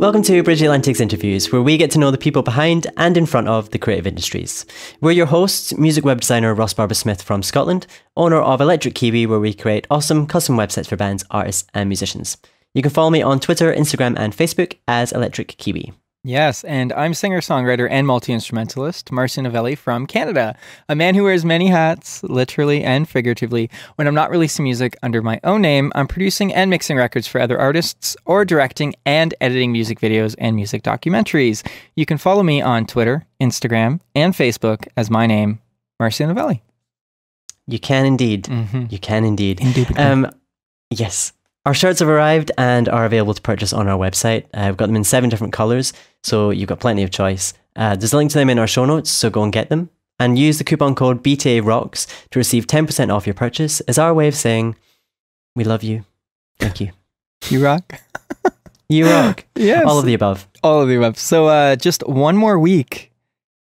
Welcome to Bridge Atlantic's interviews, where we get to know the people behind and in front of the creative industries. We're your hosts, music web designer Ross Barber-Smith from Scotland, owner of Electric Kiwi, where we create awesome custom websites for bands, artists and musicians. You can follow me on Twitter, Instagram and Facebook as Electric Kiwi. Yes, and I'm singer-songwriter and multi-instrumentalist, Marcia Novelli from Canada, a man who wears many hats, literally and figuratively. When I'm not releasing music under my own name, I'm producing and mixing records for other artists, or directing and editing music videos and music documentaries. You can follow me on Twitter, Instagram, and Facebook as my name, Marcia Novelli. You can indeed. Mm-hmm. You can indeed. Indubitably. Yes. Our shirts have arrived and are available to purchase on our website. We've got them in 7 different colours, so you've got plenty of choice. There's a link to them in our show notes, so go and get them. And use the coupon code BTAROCKS to receive 10% off your purchase as our way of saying, we love you. Thank you. You rock. You rock. Yes. All of the above. All of the above. So just one more week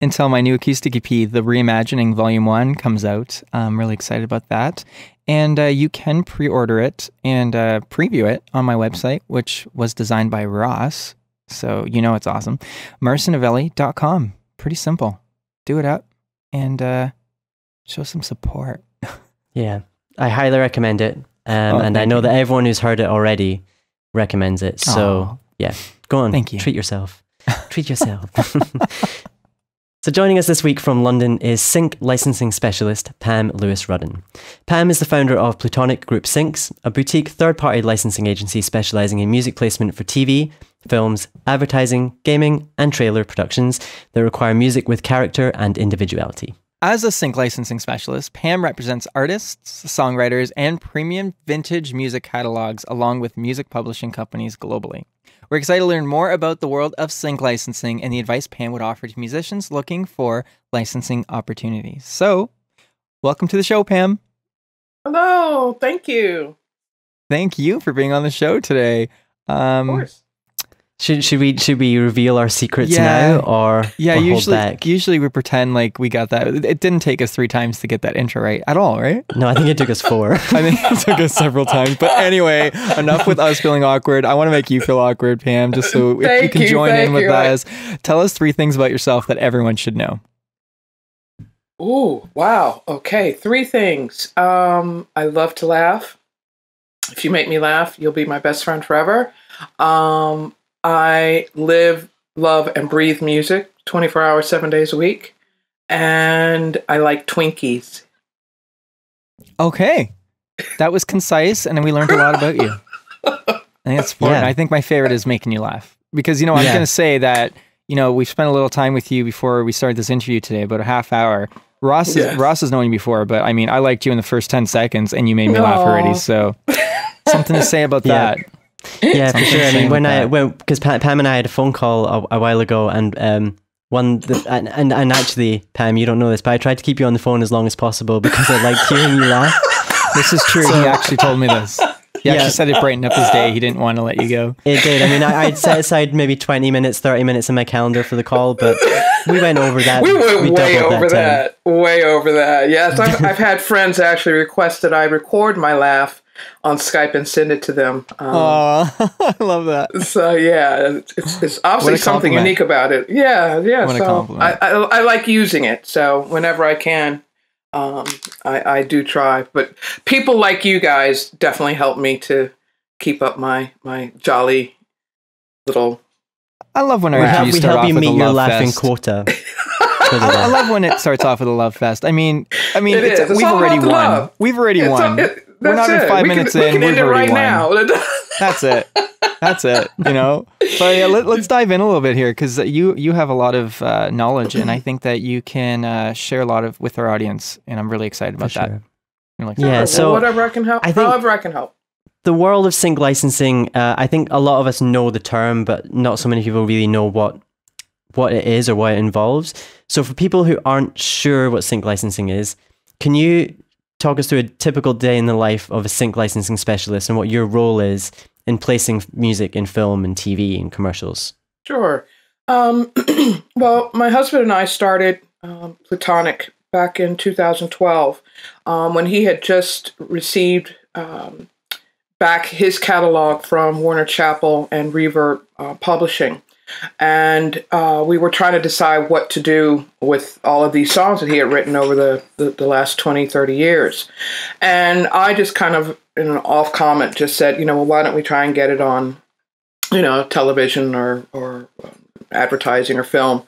until my new acoustic EP, The Reimagining Volume 1, comes out. I'm really excited about that. And you can pre-order it and preview it on my website, which was designed by Ross. So you know it's awesome. marcianovelli.com. Pretty simple. Do it up and show some support. Yeah, I highly recommend it. And I know that everyone who's heard it already recommends it. So yeah, go on. Thank you. Treat yourself. Treat yourself. So joining us this week from London is sync licensing specialist Pam Lewis Rudden. Pam is the founder of Plutonic Group Syncs, a boutique third-party licensing agency specialising in music placement for TV, films, advertising, gaming and trailer productions that require music with character and individuality. As a sync licensing specialist, Pam represents artists, songwriters, and premium vintage music catalogues along with music publishing companies globally. We're excited to learn more about the world of sync licensing and the advice Pam would offer to musicians looking for licensing opportunities. So, welcome to the show, Pam. Hello, thank you. Thank you for being on the show today. Of course. Should we reveal our secrets now or hold back? Usually we pretend like we got that. It didn't take us 3 times to get that intro right at all, right? No, I think it took us 4. I think it took us several times. But anyway, enough with us feeling awkward. I want to make you feel awkward, Pam, just so if you can join in with us. Tell us 3 things about yourself that everyone should know. Ooh, wow. Okay, 3 things. I love to laugh. If you make me laugh, you'll be my best friend forever. I live, love, and breathe music 24 hours, 7 days a week. And I like Twinkies. Okay. That was concise, and we learned a lot about you. I think that's important. Yeah. I think my favorite is making you laugh. Because, I'm going to say that, we've spent a little time with you before we started this interview today, about a half hour. Ross has known you before, but I mean, I liked you in the first 10 seconds, and you made me laugh already. So, something to say about that. Yeah, for sure. I mean, because Pam and I had a phone call a while ago, and and actually, Pam, you don't know this, but I tried to keep you on the phone as long as possible because I liked hearing you laugh. This is true. He actually told me this. He actually said it brightened up his day. He didn't want to let you go. It did. I mean, I'd set aside maybe 20 minutes, 30 minutes in my calendar for the call, but we went over that. We went way over that. Way over that. Yes, I've had friends actually request that I record my laugh on Skype and send it to them. I love that. So yeah, it's obviously something unique about it. Yeah. What a compliment. I like using it. So whenever I can, I do try. But people like you guys definitely help me to keep up my jolly little. I love when our interviews start off with a love fest. We help you meet your laughing quota. I love when it starts off with a love fest. I mean, we've already won. We've already won. We're not even 5 minutes in. We've already won. Now. That's it. But yeah, let's dive in a little bit here because you have a lot of knowledge, and I think that you can share a lot with our audience, and I'm really excited about that. So whatever I can help, however I can help. The world of sync licensing, I think a lot of us know the term, but not so many people really know what it is or what it involves. So for people who aren't sure what sync licensing is, can you talk us through a typical day in the life of a sync licensing specialist and what your role is in placing music in film and TV and commercials? Sure. Well, my husband and I started Plutonic back in 2012 when he had just received back his catalog from Warner Chappell and Reverb Publishing. And we were trying to decide what to do with all of these songs that he had written over the last 20, 30 years. And I just kind of, in an off comment, just said, well, why don't we try and get it on, television or advertising or film,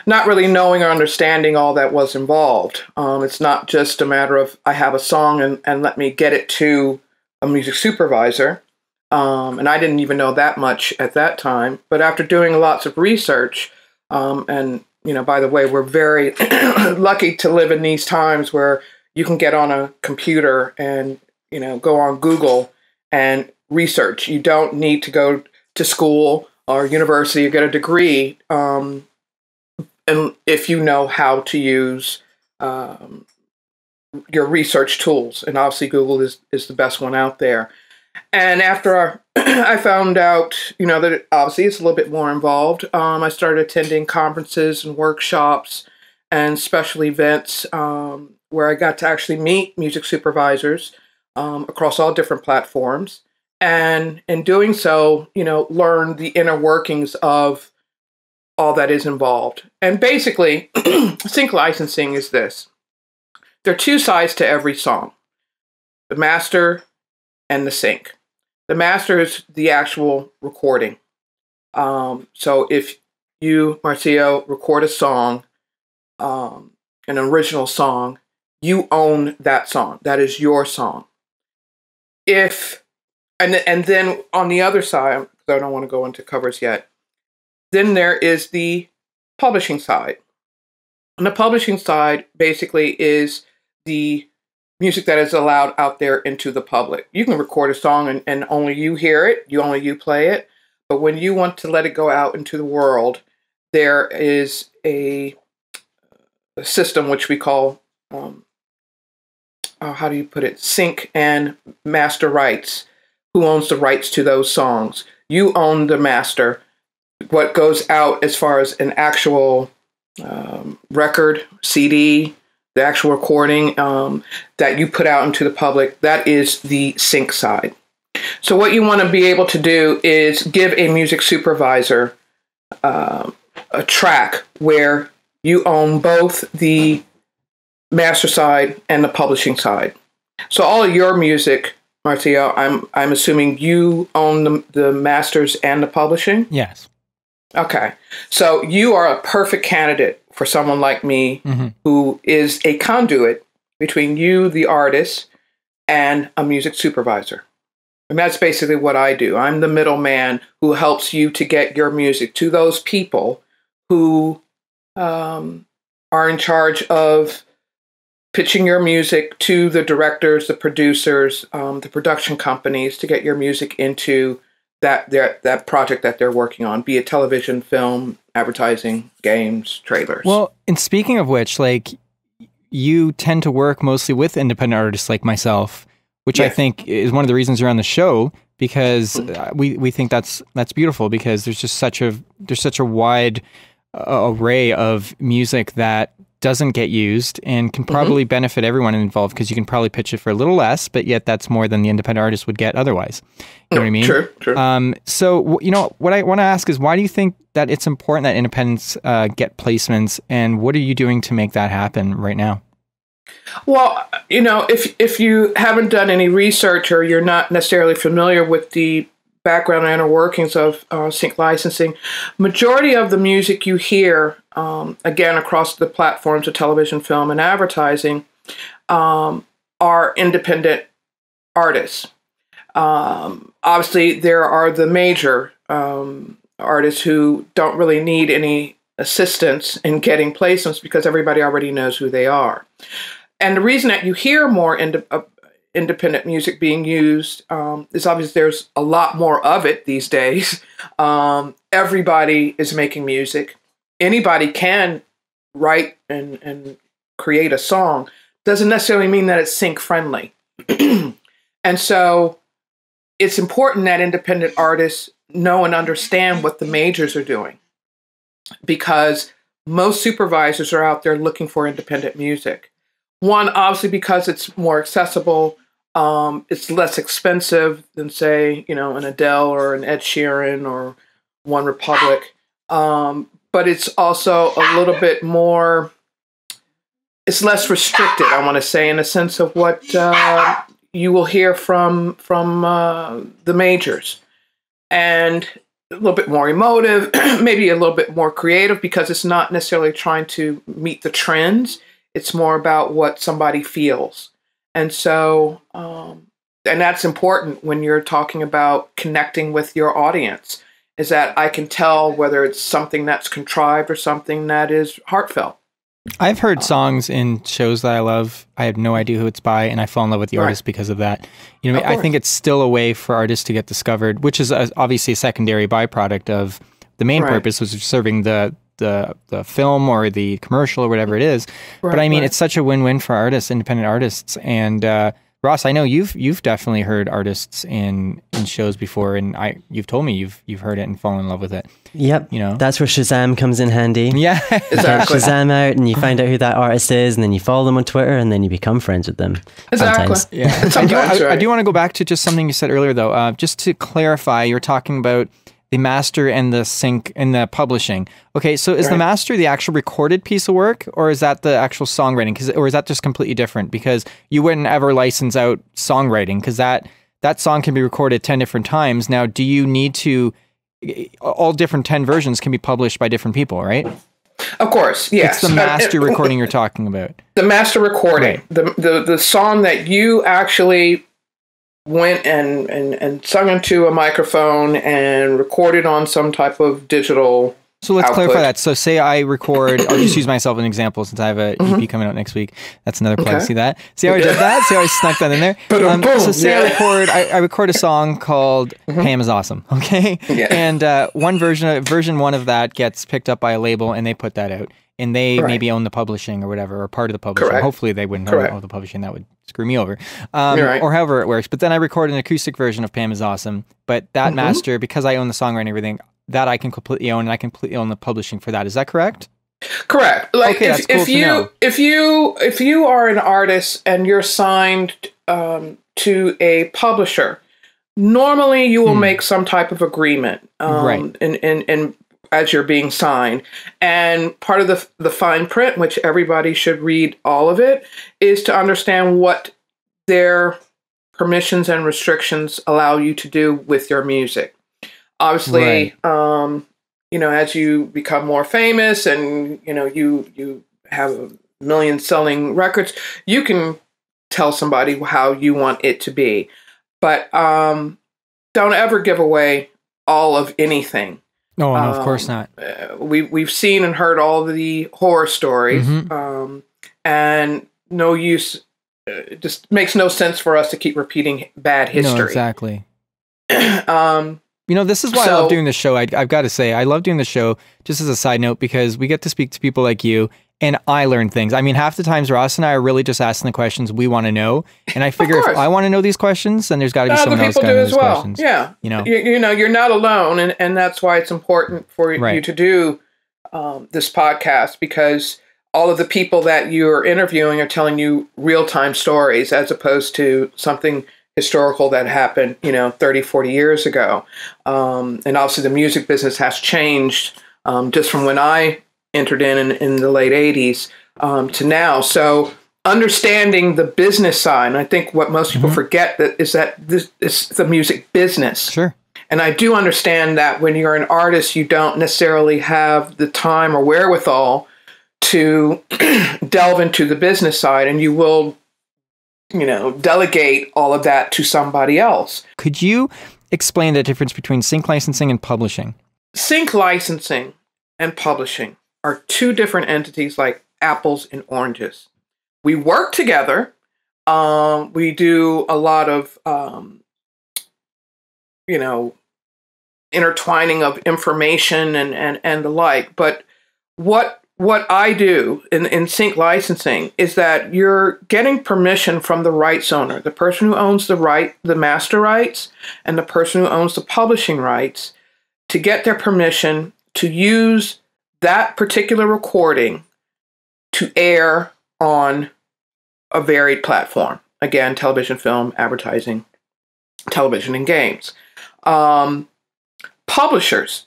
not really knowing or understanding all that was involved. It's not just a matter of I have a song and let me get it to a music supervisor. And I didn't even know that much at that time. But after doing lots of research, and, by the way, we're very lucky to live in these times where you can get on a computer and, go on Google and research. You don't need to go to school or university or get a degree. And if you know how to use your research tools, and obviously Google is the best one out there. And after I found out, that obviously it's a little bit more involved, I started attending conferences and workshops and special events where I got to actually meet music supervisors across all different platforms. And in doing so, learn the inner workings of all that is involved. And basically, sync licensing is this. There are two sides to every song, the master and the sync. The master is the actual recording. So if you, Marcio, record a song, an original song, you own that song. That is your song. And then on the other side, because I don't want to go into covers yet, then there is the publishing side. And the publishing side basically is the music that is allowed out there into the public. You can record a song and only you hear it, only you play it. But when you want to let it go out into the world, there is a system which we call, how do you put it, sync and master rights. Who owns the rights to those songs? You own the master. What goes out as far as an actual record, CD, the actual recording that you put out into the public, that is the sync side. So what you want to be able to do is give a music supervisor a track where you own both the master side and the publishing side. So all of your music, Marcio, I'm assuming you own the masters and the publishing? Yes. Okay. So you are a perfect candidate for someone like me who is a conduit between you, the artist, and a music supervisor. And that's basically what I do. I'm the middleman who helps you to get your music to those people who are in charge of pitching your music to the directors, the producers, the production companies to get your music into that project that they're working on, be it television, film, advertising, games, trailers. Well, and speaking of which, like, you tend to work mostly with independent artists like myself, which I think is one of the reasons you're on the show, because we think that's beautiful, because there's just such a wide array of music that doesn't get used and can probably benefit everyone involved, because you can probably pitch it for a little less, but yet that's more than the independent artist would get otherwise. You know what I mean? True. So, what I want to ask is, why do you think that it's important that independents get placements, and what are you doing to make that happen right now? Well, if you haven't done any research or you're not necessarily familiar with the background and inner workings of sync licensing, majority of the music you hear, again, across the platforms of television, film, and advertising, are independent artists. Obviously, there are the major artists who don't really need any assistance in getting placements because everybody already knows who they are. And the reason that you hear more independent music being used is obviously there's a lot more of it these days. Everybody is making music. Anybody can write and create a song. Doesn't necessarily mean that it's sync friendly. And so it's important that independent artists know and understand what the majors are doing, because most supervisors are out there looking for independent music. One, obviously, because it's more accessible. It's less expensive than, say, an Adele or an Ed Sheeran or One Republic. But it's also a little bit more, it's less restricted, I want to say, in a sense of what you will hear from the majors. And a little bit more emotive, maybe a little bit more creative, because it's not necessarily trying to meet the trends. It's more about what somebody feels. And so, and that's important when you're talking about connecting with your audience, is that I can tell whether it's something that's contrived or something that is heartfelt. I've heard songs in shows that I love. I have no idea who it's by, and I fall in love with the artist because of that. I think it's still a way for artists to get discovered, which is obviously a secondary byproduct of the main purpose, which is serving the film or the commercial or whatever it is. But I mean, it's such a win-win for artists, independent artists. And Ross, I know you've definitely heard artists in shows before, and you've told me you've heard it and fallen in love with it. Yep. That's where Shazam comes in handy. Yeah. Exactly. Shazam out and you find out who that artist is, and then you follow them on Twitter, and then you become friends with them. Exactly. Sometimes. Yeah. I do want to go back to just something you said earlier, though. Just to clarify, you're talking about the master and the sync and the publishing. Okay, so is the master the actual recorded piece of work, or is that the actual songwriting? Or is that just completely different? Because you wouldn't ever license out songwriting, because that song can be recorded 10 different times. Now, do you need to, all different 10 versions can be published by different people, right? Of course, yes. It's the master recording you're talking about. The master recording. Right. The song that you actually went and sung into a microphone and recorded on some type of digital So let's output. clarify that. So say I record, I'll just use myself as an example since I have a EP coming out next week. That's another plug. See that? See how I did that? See how I snuck that in there? So say I record a song called Pam is Awesome. Okay. Yeah. And version one of that gets picked up by a label, and they put that out. And they maybe own the publishing or whatever, or part of the publishing. Correct. Hopefully they wouldn't own the publishing. That would screw me over. Or however it works. But then I record an acoustic version of Pam is Awesome. But that master, because I own the songwriting and everything, that I can completely own, and I completely own the publishing for that. Is that correct? Correct. Like, okay, that's cool to know. If you are an artist and you're signed to a publisher, normally you will make some type of agreement. And as you're being signed. And part of the fine print, which everybody should read all of it, is to understand what their permissions and restrictions allow you to do with your music. Obviously, as you become more famous and, you have a million selling records, you can tell somebody how you want it to be. But don't ever give away all of anything. No, of course not. We've seen and heard all the horror stories, and no use. It just makes no sense for us to keep repeating bad history. No, exactly. This is why I love doing this show. I've got to say, I love doing the show, just as a side note, because we get to speak to people like you, and I learn things. I mean, half the times Ross and I are really just asking the questions we want to know, and I figure if I want to know these questions, then there's got to be someone else going to know these questions. Yeah, you're not alone, and that's why it's important for you to do this podcast, because all of the people that you're interviewing are telling you real-time stories as opposed to something historical that happened, 30, 40 years ago. And obviously the music business has changed just from when I entered in the late 80s to now. So understanding the business side, and I think what most people forget is that this is the music business. Sure. And I do understand that when you're an artist, you don't necessarily have the time or wherewithal to delve into the business side, and you will delegate all of that to somebody else. Could you explain the difference between sync licensing and publishing? Sync licensing and publishing are two different entities, like apples and oranges. We work together. We do a lot of, intertwining of information and the like. But what I do in sync licensing is that you're getting permission from the rights owner, the person who owns the master rights, and the person who owns the publishing rights, to get their permission to use that particular recording to air on a varied platform. again, television, film, advertising, television, and games. Publishers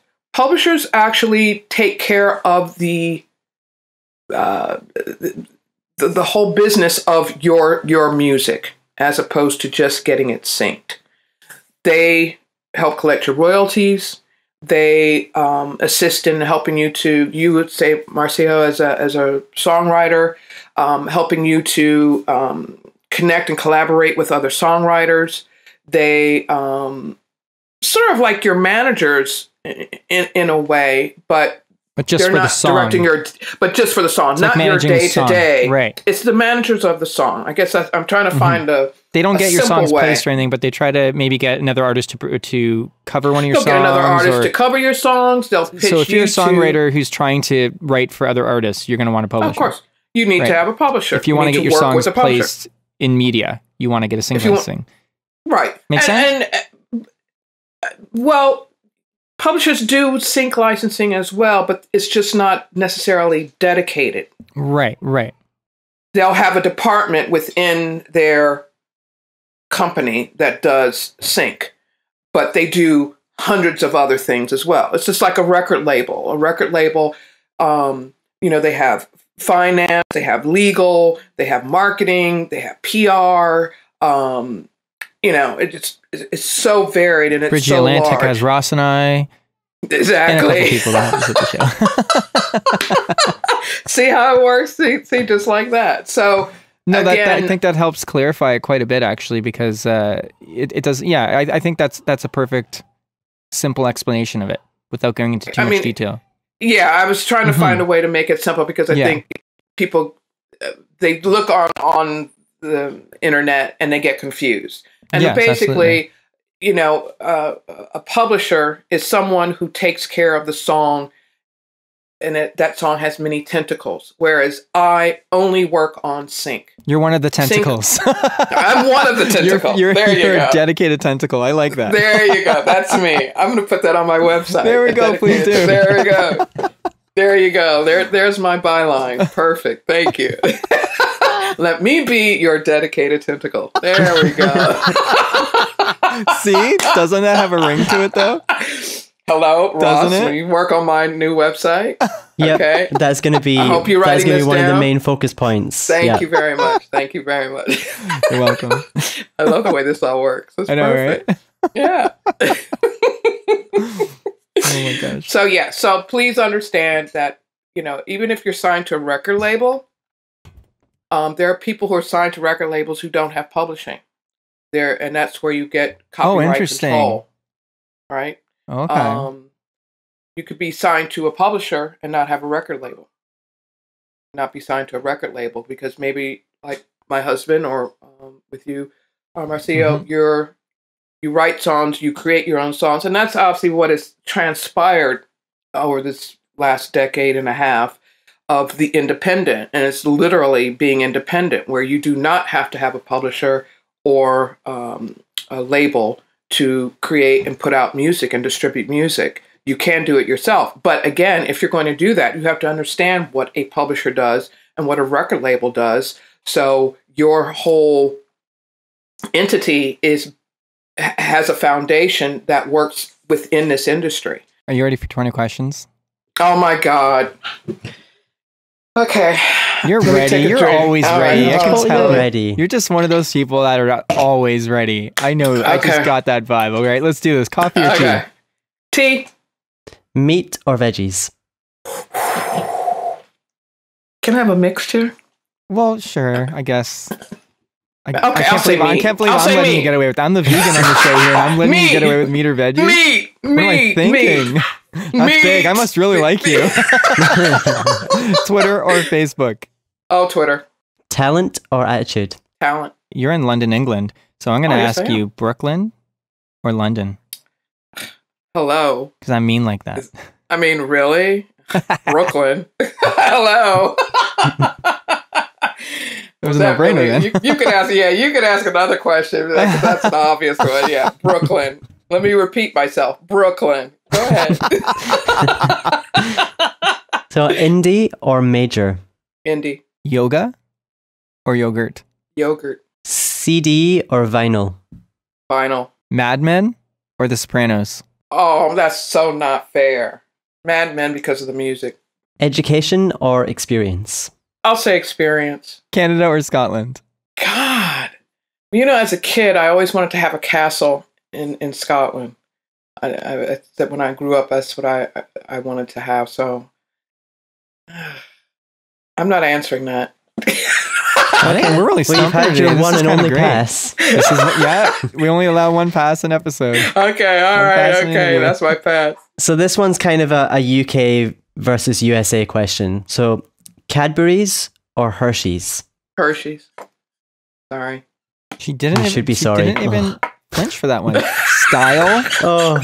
actually take care of the whole business of your music, as opposed to just getting it synced. They help collect your royalties. They assist in helping you would say, Marcio, as a songwriter, helping you to connect and collaborate with other songwriters. They sort of like your managers in a way, but just they're for not the song. Just for the song, It's not like your managing day to day. Right. It's the managers of the song. I guess I'm trying to find They don't get your songs way. placed or anything, but they try to maybe get another artist to cover one of your songs. They'll get another artist to cover your songs. They'll pitch you. So if you're a songwriter who's trying to write for other artists, you're going to want to publish. Of course, you need to have a publisher. If you want to get your songs placed in media, you want to get a sync licensing. Right. Makes sense? Well, publishers do sync licensing as well, but it's just not necessarily dedicated. Right. They'll have a department within their company that does sync, but they do hundreds of other things as well. It's just like a record label. A record label, they have finance, they have legal, they have marketing, they have PR. It's so varied and it's Bridge so Atlantic large. has Ross and I. Exactly. And a couple people that visit the show. See how it works? See, just like that. So no, again, I think that helps clarify it quite a bit, actually, because it does. Yeah, I think that's a perfect, simple explanation of it without going into too much detail. Yeah, I was trying to find a way to make it simple because I think people they look on the internet and they get confused. And basically, a publisher is someone who takes care of the song, and that song has many tentacles, whereas I only work on sync. You're one of the tentacles. I'm one of the tentacles. You're go. A dedicated tentacle. I like that. There you go. That's me. I'm going to put that on my website. There we go. Please do. There we go. There you go. There's my byline. Perfect. Thank you. Let me be your dedicated tentacle. There we go. See? Doesn't that have a ring to it, though? Hello, Ross. Doesn't it? Will you work on my new website? Yep, okay. That's going to be. I hope you're writing this one down. of the main focus points. Thank you very much. Thank you very much. You're welcome. I love the way this all works. It's perfect. Right? Yeah. Oh my gosh. So please understand that, even if you're signed to a record label, there are people who are signed to record labels who don't have publishing. And that's where you get copyright control. Right? Okay. You could be signed to a publisher and not have a record label. Not be signed to a record label because maybe, like my husband or with you, Marcio, you write songs, you create your own songs, and that's obviously what has transpired over this last decade and a half of the independent, and it's literally being independent, where you do not have to have a publisher or a label to create and put out music and distribute music. You can do it yourself. But again, if you're going to do that, you have to understand what a publisher does and what a record label does. So your whole entity has a foundation that works within this industry. Are you ready for 20 questions? Oh my God. Okay. You're ready. You're always ready. I can tell. Ready. You're just one of those people that are always ready. I know. Okay. I just got that vibe. All right, let's do this. Coffee or tea? Tea. Meat or veggies? Can I have a mixture? Well, sure. I guess. I can't believe I'm letting you get away with that. I'm the vegan on the show here, and I'm letting you get away with meat or veggies. Meat. What am I thinking? That's big. I must really like you. Twitter or Facebook? Oh, Twitter. Talent or attitude? Talent. You're in London, England. So I'm going to ask you, Brooklyn or London? Hello. Because I'm mean like that. I mean, really? Brooklyn. Hello. It was a no-brainer then. You could ask. Yeah, you could ask another question. That's an obvious one. Yeah, Brooklyn. Let me repeat myself. Brooklyn. Go ahead. So, indie or major? Indie. Yoga or yogurt? Yogurt. CD or vinyl? Vinyl. Mad Men or The Sopranos? Oh, that's so not fair. Mad Men because of the music. Education or experience? I'll say experience. Canada or Scotland? God. You know, as a kid, I always wanted to have a castle in Scotland. I that when I grew up, that's what I wanted to have. So I'm not answering that. Okay, we're really Well, you've had your one and only pass. This is, yeah, we only allow one pass an episode. Okay, all right, okay, that's my pass. So this one's kind of a UK versus USA question. So Cadbury's or Hershey's? Hershey's. Sorry. She didn't. You even, should be she sorry. Didn't even flinch for that one. Style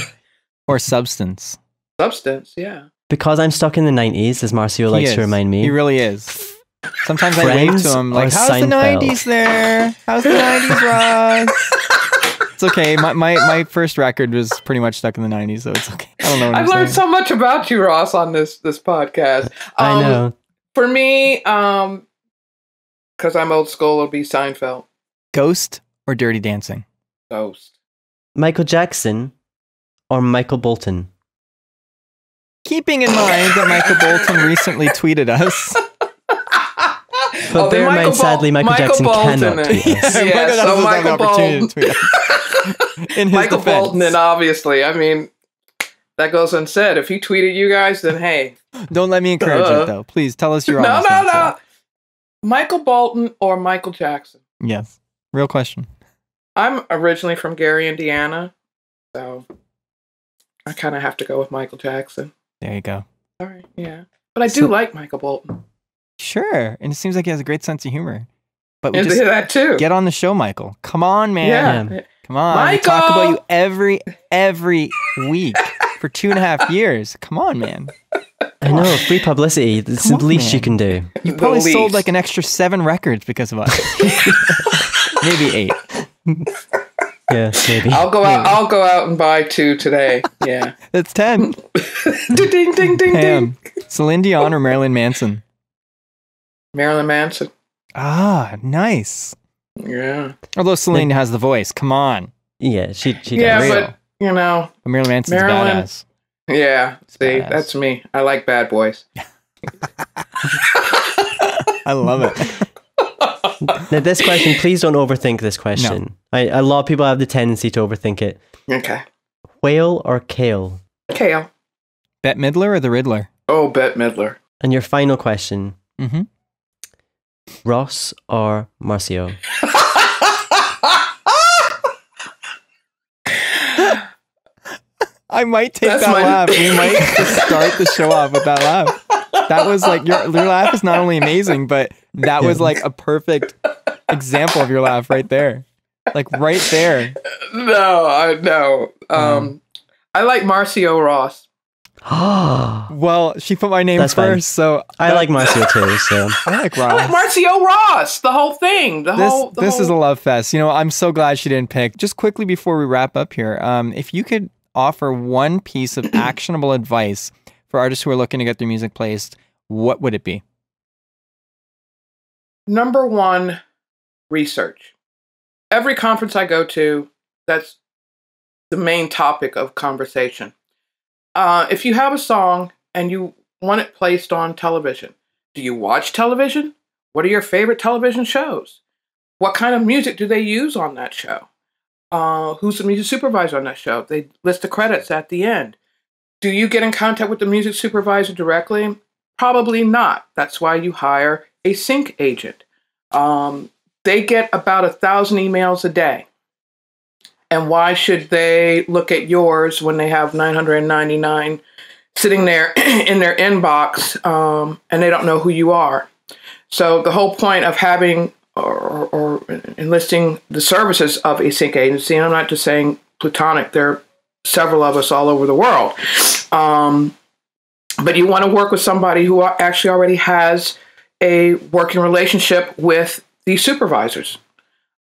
or substance? Substance, yeah. Because I'm stuck in the 90s, as Marcio likes to remind me. He really is. Sometimes I wave Friends to him or like, "How's Seinfeld?" the 90s there? How's the 90s, Ross?" It's okay. My first record was pretty much stuck in the 90s, so it's okay. I don't know what I've I'm learned saying. so much about you, Ross, on this podcast. I know. For me, because I'm old school, it'll be Seinfeld. Ghost or Dirty Dancing? Ghost. Michael Jackson or Michael Bolton? Keeping in mind that Michael Bolton recently tweeted us. But bear in mind, sadly, Michael Jackson cannot tweet us. Yeah, so Michael Bolton. In his Michael defense. Bolton, and obviously, I mean, that goes unsaid. If he tweeted you guys, then hey. Don't let me encourage it, though. Please tell us your honest answer. No. Michael Bolton or Michael Jackson? Yes. Real question. I'm originally from Gary, Indiana, so I kind of have to go with Michael Jackson. There you go. Sorry, yeah. But I do like Michael Bolton. Sure. And it seems like he has a great sense of humor. But we And just that too. get on the show, Michael. Come on, man. Yeah. Come on. Michael! We talk about you every week for 2.5 years. Come on, man. I know, free publicity. It's the least you can do. You probably sold like an extra 7 records because of us. Maybe 8. Yeah, maybe. I'll go out and buy 2 today. Yeah. That's 10. Ding, ding, ding, Pam, ding. Celine Dion or Marilyn Manson? Marilyn Manson. Ah, nice. Yeah. Although Celine has the voice. Come on. Yeah, she Yeah, does. but, you know. But Marilyn Manson's badass. Yeah, see, badass. that's me. I like bad boys. I love it. Now, this question, please don't overthink this question. A lot of people have the tendency to overthink it. Okay. Whale or kale? Kale. Bette Midler or the Riddler? Oh, Bette Midler. And your final question, Mm-hmm. Ross or Marcio? I might take That's that my- laugh. We might just start the show off with that laugh. That was like, your laugh is not only amazing, but that was like a perfect example of your laugh right there. Like right there. No. I like Marcia Ross. Well, she put my name That's first, fine. so I like Marcio too, so. I like I Ross. like Marcia Ross. The whole thing. This is a love fest. You know, I'm so glad she didn't pick. Just quickly before we wrap up here, if you could offer one piece of actionable advice for artists who are looking to get their music placed, what would it be? Number 1, research. Every conference I go to, that's the main topic of conversation. If you have a song and you want it placed on television, do you watch television? What are your favorite television shows? What kind of music do they use on that show? Who's the music supervisor on that show? They list the credits at the end. Do you get in contact with the music supervisor directly? Probably not. That's why you hire a sync agent. They get about 1,000 emails a day. And why should they look at yours when they have 999 sitting there in their inbox and they don't know who you are? So the whole point of having or enlisting the services of a sync agency, and I'm not just saying Plutonic, there are several of us all over the world. But you want to work with somebody who actually already has a working relationship with the supervisors.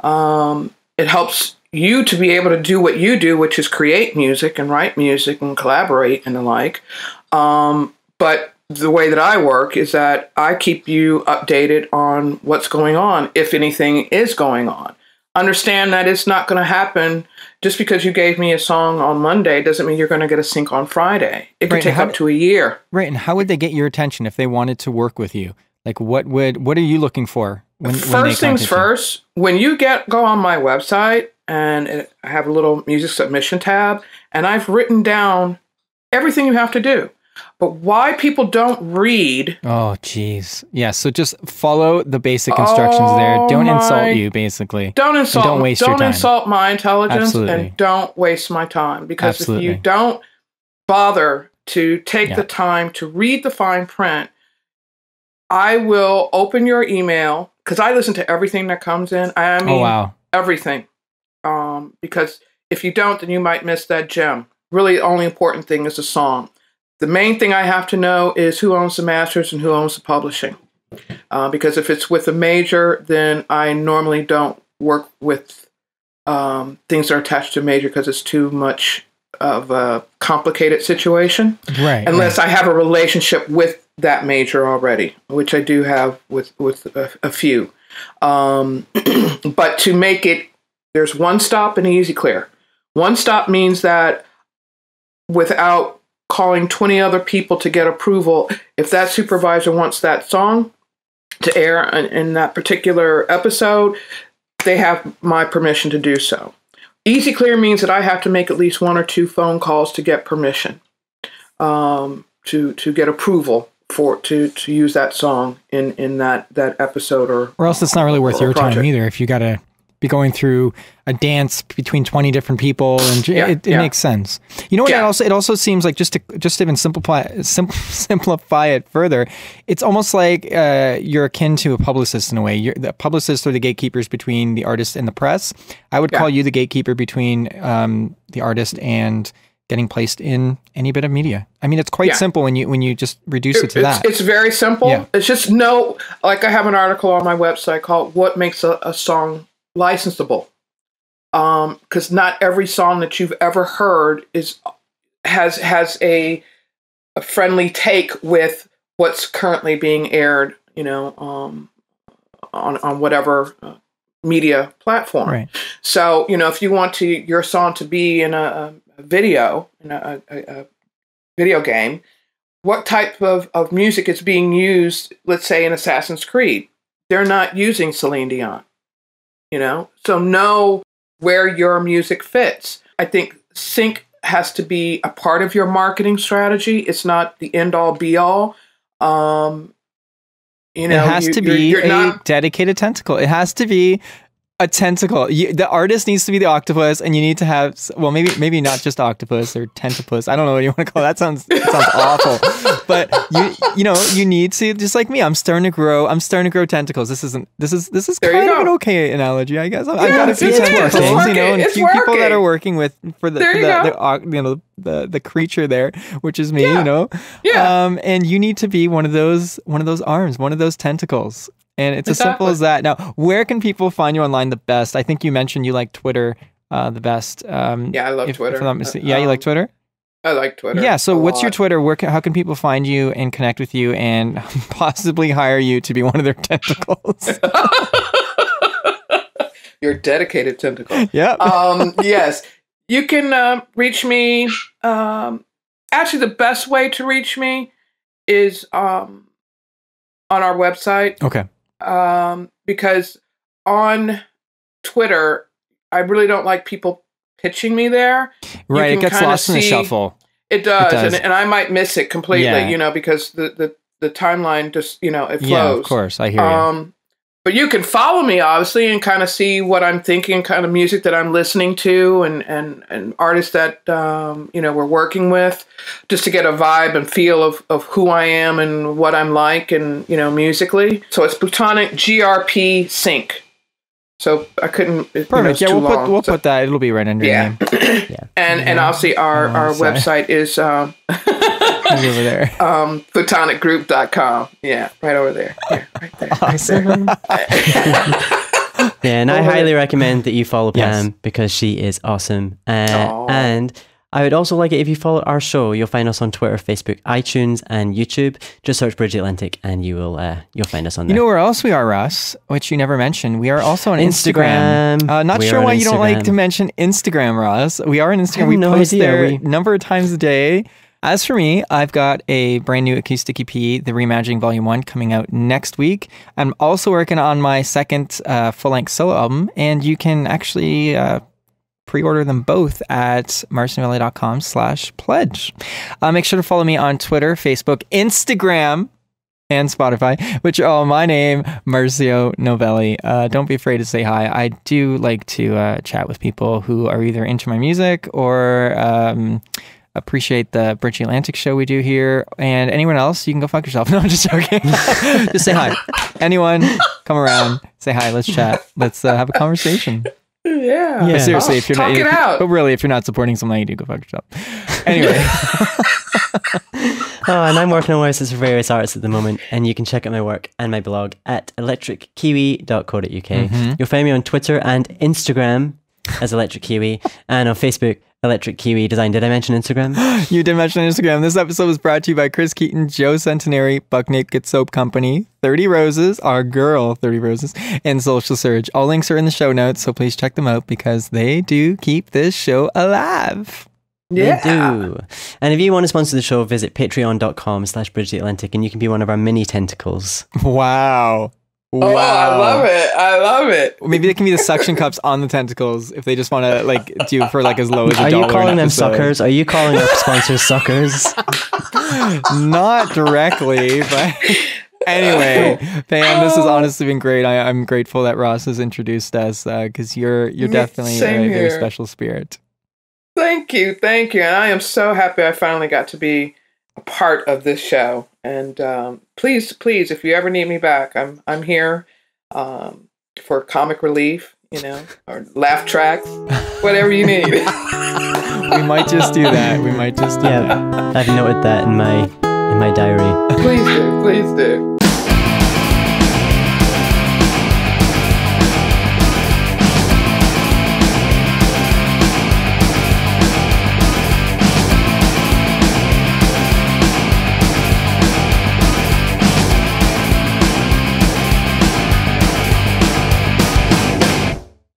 It helps you to be able to do what you do, which is create music and write music and collaborate and the like. But the way that I work is that I keep you updated on what's going on, if anything is going on. understand that it's not going to happen. Just because you gave me a song on Monday doesn't mean you're going to get a sync on Friday. It could take up to a year. Right. And how would they get your attention if they wanted to work with you? Like, what are you looking for? First things first, when you go on my website, and I have a little music submission tab, and I've written down everything you have to do. But why people don't read... Oh, geez. Yeah, so just follow the basic instructions there. Don't insult you, basically. Don't insult Don't waste your time. Don't insult my intelligence. Absolutely. And don't waste my time. Because Absolutely. if you don't bother to take the time to read the fine print, I will open your email, because I listen to everything that comes in. I mean, everything. Because if you don't, then you might miss that gem. Really, the only important thing is the song. The main thing I have to know is who owns the masters and who owns the publishing. Because if it's with a major, then I normally don't work with things that are attached to a major because it's too much of a complicated situation. Right. Unless I have a relationship with that major already, which I do have with a few. But to make it, there's one stop and easy clear. One stop means that without calling 20 other people to get approval, if that supervisor wants that song to air in that particular episode, they have my permission to do so. Easy clear means that I have to make at least 1 or 2 phone calls to get permission, to get approval to use that song in that episode or else it's not really worth your project. time either. If you got to be going through a dance between 20 different people, and it makes sense. You know what? It also seems like just to even simplify it further, it's almost like you're akin to a publicist in a way. The publicists are the gatekeepers between the artist and the press. I would call you the gatekeeper between the artist and getting placed in any bit of media. I mean, it's quite simple when you just reduce it to that. It's very simple. Yeah. It's just like I have an article on my website called "What Makes a Song Licensable." Because not every song that you've ever heard has a friendly take with what's currently being aired, on whatever media platform. Right. So, if you want your song to be in a video, in a video game, what type of music is being used, let's say in Assassin's Creed? They're not using Celine Dion, so know where your music fits. I think sync has to be a part of your marketing strategy. It's not the end all be all. It has to be a dedicated tentacle. It has to be a tentacle. The artist needs to be the octopus, and you need to have, well, maybe not just octopus or tentapus. I don't know what you want to call it. That sounds awful. But you need to, just like me. I'm starting to grow tentacles. This is kind of an okay analogy, I guess. I've got a few tentacles, and a few people that are working with for the creature there, which is me, and you need to be one of those arms, one of those tentacles. And it's as simple as that. Now, where can people find you online the best? I think you mentioned you like Twitter the best. I love Twitter. You like Twitter? I like Twitter. Yeah, so what's your Twitter? How can people find you and connect with you and possibly hire you to be one of their tentacles? Your dedicated tentacle. Yeah. Yes. You can reach me. Actually, the best way to reach me is on our website. Okay. Because on Twitter, I really don't like people pitching me there. Right, it gets lost in the shuffle. It does. And I might miss it completely, because the timeline just, it flows. Yeah, of course, I hear you. But you can follow me, obviously, and kind of see what I'm thinking, kind of music that I'm listening to, and artists that, we're working with, just to get a vibe and feel of who I am and what I'm like and, musically. So it's Plutonic GRP Sync. So I couldn't. Perfect. We'll put that. It'll be right under your name. And obviously our website is over there. Plutonicgroup.com. Yeah, right over there. Yeah, right there. Awesome. Right there. And I highly recommend that you follow Pam because she is awesome. And I would also like it if you follow our show. You'll find us on Twitter, Facebook, iTunes, and YouTube. Just search Bridge Atlantic and you'll find us on there. You know where else we are, Ross, which you never mentioned? We are also on Instagram. Not sure why you don't like to mention Instagram, Ross. We are on Instagram. We post there a number of times a day. As for me, I've got a brand new acoustic EP, The Reimagining Volume 1, coming out next week. I'm also working on my second full-length solo album, and you can actually pre-order them both at marcionovelli.com/pledge. Make sure to follow me on Twitter, Facebook, Instagram, and Spotify, which are all my name, Marcio Novelli. Don't be afraid to say hi. I do like to chat with people who are either into my music or appreciate the Bridge Atlantic show we do here. And anyone else, you can go fuck yourself. No, I'm just joking. Just say hi. Anyone, come around, say hi, let's chat. Let's have a conversation. Yeah. But seriously, if you're talk not, it out. But really, if you're not supporting something, you do go fuck yourself. Anyway. And I'm working on voices for various artists at the moment, and you can check out my work and my blog at electrickiwi.co.uk. You'll find me on Twitter and Instagram as Electric Kiwi, and on Facebook, Electric Kiwi Design. Did I mention Instagram? You did mention Instagram. This episode was brought to you by Chris Keaton, Joe Centenary, Buck Naked Soap Company, 30 Roses, our girl 30 Roses, and Social Surge. All links are in the show notes, so please check them out because they do keep this show alive. Yeah. They do. And if you want to sponsor the show, visit patreon.com/BridgeAtlantic and you can be one of our mini tentacles. Wow. Oh, I love it. I love it. Maybe they can be the suction cups on the tentacles if they just want to do for as low as $1. Are you calling them suckers? Are you calling our sponsors suckers? Not directly, but anyway, Pam, this has honestly been great. I'm grateful that Ross has introduced us because you're definitely a very special spirit. Thank you. And I am so happy I finally got to be a part of this show. And please, if you ever need me back, I'm here for comic relief, or laugh tracks, whatever you need. We might just do that. that. I've noted that in my diary. Please do.